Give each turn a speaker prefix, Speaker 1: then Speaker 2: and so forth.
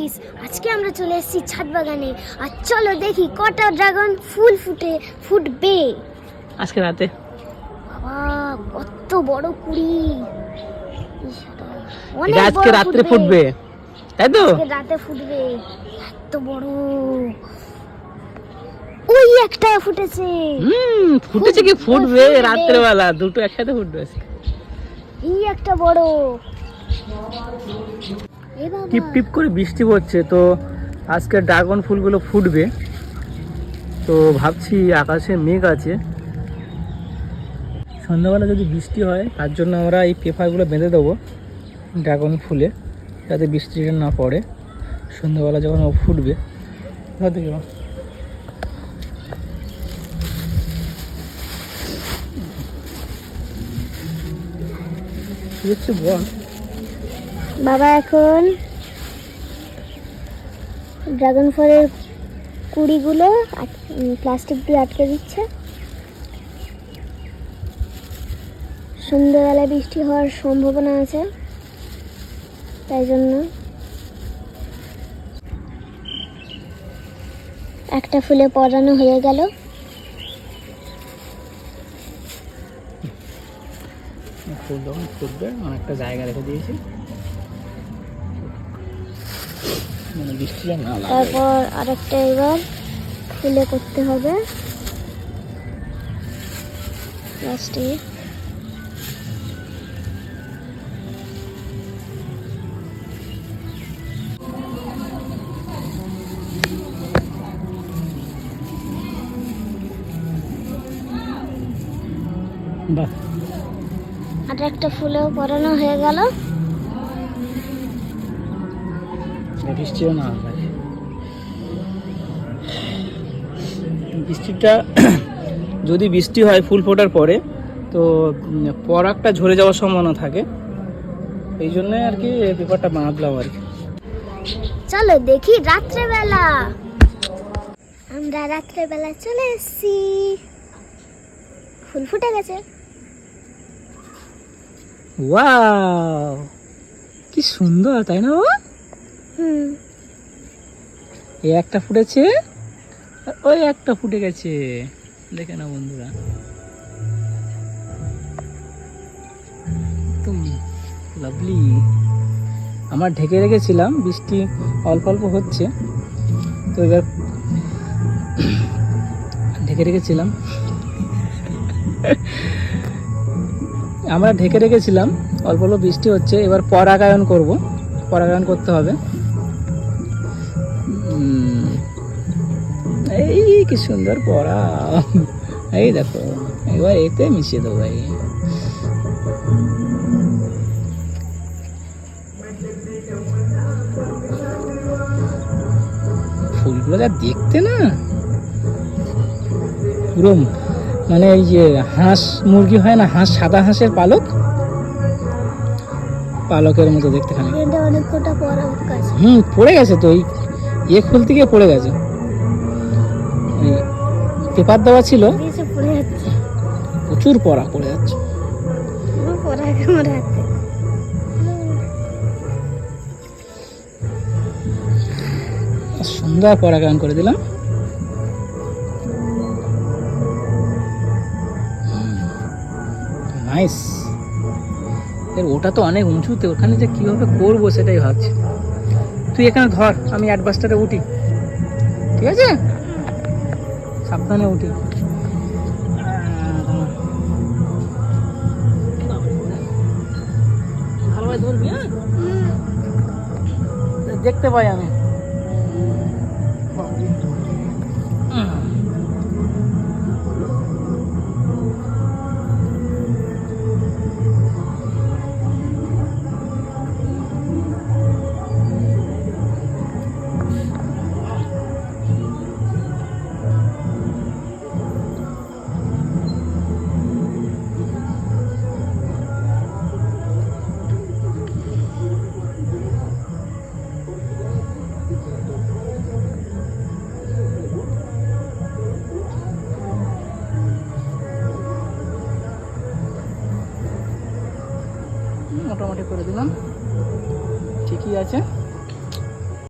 Speaker 1: Guys, আজকে আমরা চলে এসেছি ছাদ বাগানে। আর চলো দেখি কটা ড্রাগন ফুল ফুটবে
Speaker 2: আজকে রাতে।
Speaker 1: বাবা কত বড় কুড়ি!
Speaker 2: এটা আজকে রাতে ফুটবে, তাই তো?
Speaker 1: আজকে রাতে ফুটবে, এত বড়। ওই একটা ফুটেছে।
Speaker 2: ফুটেছে কি ফুটবে রাতের বেলা, দুটো একসাথে ফুটবে।
Speaker 1: এই একটা বড়।
Speaker 2: টিপ টিপ করে বৃষ্টি পড়ছে, তো আজকে ড্রাগন ফুলগুলো ফুটবে। তো ভাবছি আকাশে মেঘ আছে, সন্ধ্যাবেলা যদি বৃষ্টি হয় তার জন্য আমরা এই পেপারগুলো বেঁধে দেবো ড্রাগন ফুলে, যাতে বৃষ্টিটা না পড়ে। সন্ধ্যাবেলা যখন ও ফুটবে দেখো বল।
Speaker 1: বাবা এখন ড্রাগন ফলের কুড়িগুলো প্লাস্টিক দিয়ে আটকে দিচ্ছে। সন্ধ্যাবেলায় বৃষ্টি হওয়ার সম্ভাবনা আছে, তাই জন্য একটা ফুলে পরানো হয়ে গেল।
Speaker 2: ফুল যখন ফুটবে অনেকটা জায়গা রেখে দিয়েছি, মানে বৃষ্টিটা না লাগে।
Speaker 1: তারপর আরেকটা এবার ফুলে করতে হবে লাস্টে।
Speaker 2: বাহ,
Speaker 1: আর একটা ফুলেও পরানো হয়ে গেল।
Speaker 2: বৃষ্টিও না লাগে। বৃষ্টিটা যদি বৃষ্টি হয় ফুল ফোটার পরে, তো পরাগটা ঝরে যাওয়ার সম্ভাবনা থাকে, এই জন্য আর কি পেপারটা বাঁধলাম আর কি।
Speaker 1: চলো দেখি রাত্রেবেলা। আমরা রাত্রেবেলা চলে এসেছি, ফুল ফুটে গেছে।
Speaker 2: ওয়াও, কি সুন্দর, তাই না বাবা? এই একটা ফুটেছে আর ওই একটা ফুটে গেছে, দেখে না বন্ধুরা, একদম লাভলি। আমার ঢেকে রেখেছিলাম, বৃষ্টি অল্প অল্প হচ্ছে, তো এবার ঢেকে রেখেছিলাম আমরা ঢেকে রেখেছিলাম, অল্প অল্প বৃষ্টি হচ্ছে। এবার পরাগায়ন করব, পরাগায়ন করতে হবে। এই কি সুন্দর পরা, এই দেখো, এবার এতে মিশিয়ে দেবো। ভাই ফুলগুলো যা দেখতে না, পুরো মানে এই যে হাঁস মুরগি হয় না, হাঁস, সাদা হাঁসের পালকের মতো দেখতে খালি।
Speaker 1: অনেক কটা পরাগ আছে।
Speaker 2: পড়ে গেছে তো, এই ফুল থেকে পড়ে গেছে। পেপার দেওয়া ছিল, প্রচুর পড়া পড়ে যাচ্ছে। সুন্দর পরাগায়ন করে দিলাম। নাইস। ওটা তো অনেক উঁচুতে, ওখানে যে কিভাবে করবো সেটাই ভাবছি। তুই এখানে ধর, আমি অ্যাডভাস্টারে উঠি, ঠিক আছে? সাবধানে উঠি। ভালোভাবে ধরবি, হ্যাঁ? দেখতে পাই আমি। মোটামুটি করে দিলাম, ঠিকই আছে।